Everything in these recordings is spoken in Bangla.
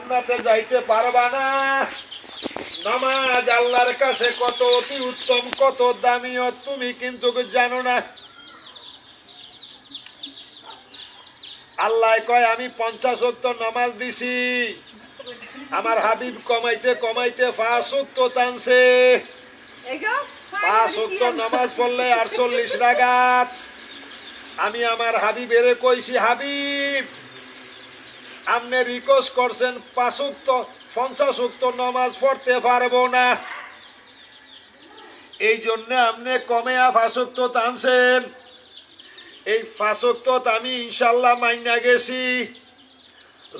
জান্নাতে যাইতে পারবা না। নামাজ আল্লাহর কাছে কত অতি উত্তম, কত দামিও তুমি কিন্তু জানো না। আল্লাহ কয় আমি 50 ওয়াক্ত নামাজ দিছি, আমার হাবিব কমাইতে কমাইতে 5 ওয়াক্ত টানছে। 5 ওয়াক্ত নামাজ পড়লে 48 রাকাত। আমি আমার হাবিবের কইছি, হাবিব আপনি রিকোয়েস্ট করছেন 5 ওয়াক্ত 50 ওয়াক্ত নামাজ পড়তে পারবো না, এই জন্য আপনি কমেয়া 5 ওয়াক্ত টানছেন। এই 5 ওয়াক্ত আমি ইনশাল্লাহ মাইনা গেছি।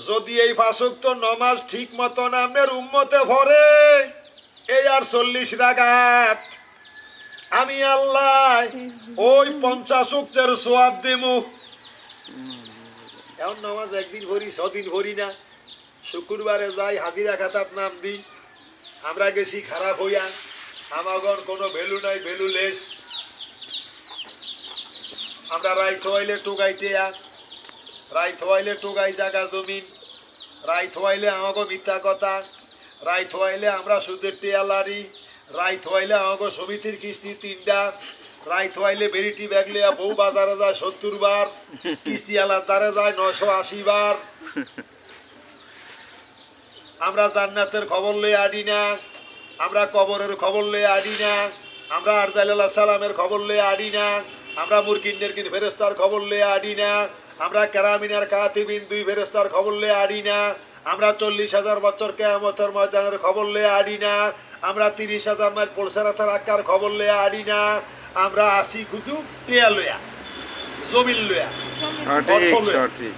যদি এই 5 ওয়াক্ত নামাজ ঠিক মতন আপনার উম্মতে ভরে এই 48 রাকাত, আমি আল্লাহ ওই 50 ওয়াক্তের সওয়াব দেবো। এখন নামাজ একদিন ভরি, 6 দিন ভরি না, শুক্রবারে যাই হাজিরা খাতার নাম দিই। আমরা গেছি খারাপ হইয়া, আমাগর কোনো ভ্যালু নাই, ভ্যালুলেস। আমরা রাই থোয়াইলে টোগাইতে, রাই থোয়াইলে টোগাই জায়গা জমিন, রাই থোয়াইলে আমাকে মিথ্যা কথা, রাই থোয়াইলে আমরা সুদের টেয়ালারি, রাই থোয়াইলে আমাকে সমিতির কিস্তি 3টা, রাই থোয়াইলে বেরিটি ব্যাগ লিয়া বউ বাজারে যায় 70 বার, কিস্তি আলার দ্বারে যায় 980 বার। আমরা জান্নাতের খবর লয়ে আডি না, আমরা কবরের খবর লয়ে আডি না, আমরা আরদাইল্লাহ সালামের খবর লয়ে আডি না, আমরা মুরকিনের কিন্তু ফেরেস্তার খবর লয়ে আডি না, আমরা কেরামিনার কাতিবিন 2 ফেরেস্তার খবর লয়ে আডি না, আমরা 40,000 বছর কিয়ামতের ময়দানের খবর লয়ে আডি না, আমরা 30,000 মাইল পলসারাতার আক্কার খবর লয়ে আডি না, আমরা আসি শুধু টিয়া লয়া, জমিন লয়া। সঠিক সঠিক।